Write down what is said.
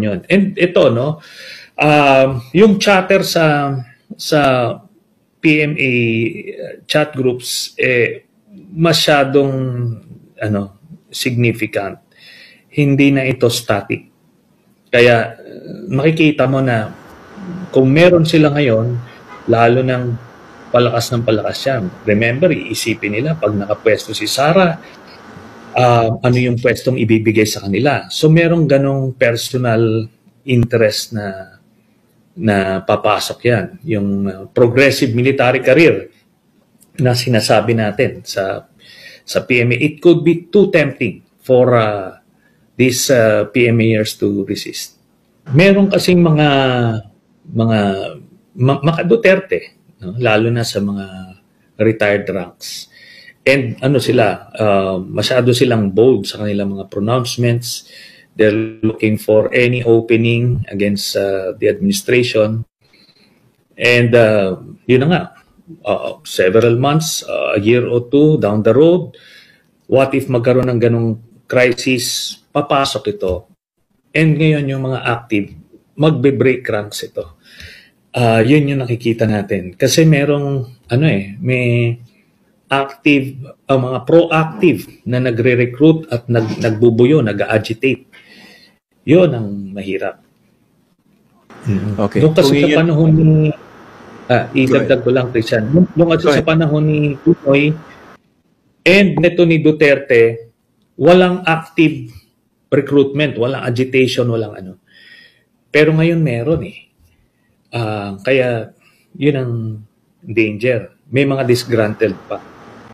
yun. And ito, no, yung chatter sa PMA chat groups, masyadong significant. Hindi na ito static. Kaya makikita mo na kung meron sila ngayon, lalo ng palakas yan. Remember, iisipin nila pag nakapwesto si Sara, ano yung pwestong ibibigay sa kanila. So merong ganong personal interest na papasok yan. Yung progressive military career na sinasabi natin sa PMA. It could be too tempting for these PMAers to resist. Meron kasing mga Duterte, no? Lalo na sa mga retired ranks. And masyado silang bold sa kanilang mga pronouncements. They're looking for any opening against the administration. And yun na nga, several months, a year or two down the road, what if magkaroon ng ganong crisis, papasok ito. And ngayon yung mga active, magbe-break ranks ito. Yun yung nakikita natin. Kasi merong, may active, mga proactive na nagre-recruit at nagbubuyo, nag-agitate. Yun ang mahirap. Okay. Doon kasi sa panahon ni, idagdag ko lang, Christian, doon kasi sa panahon ni Tunoy and neto ni Duterte, walang active recruitment, walang agitation, walang ano. Pero ngayon meron kaya yun ang danger. May mga disgruntled pa.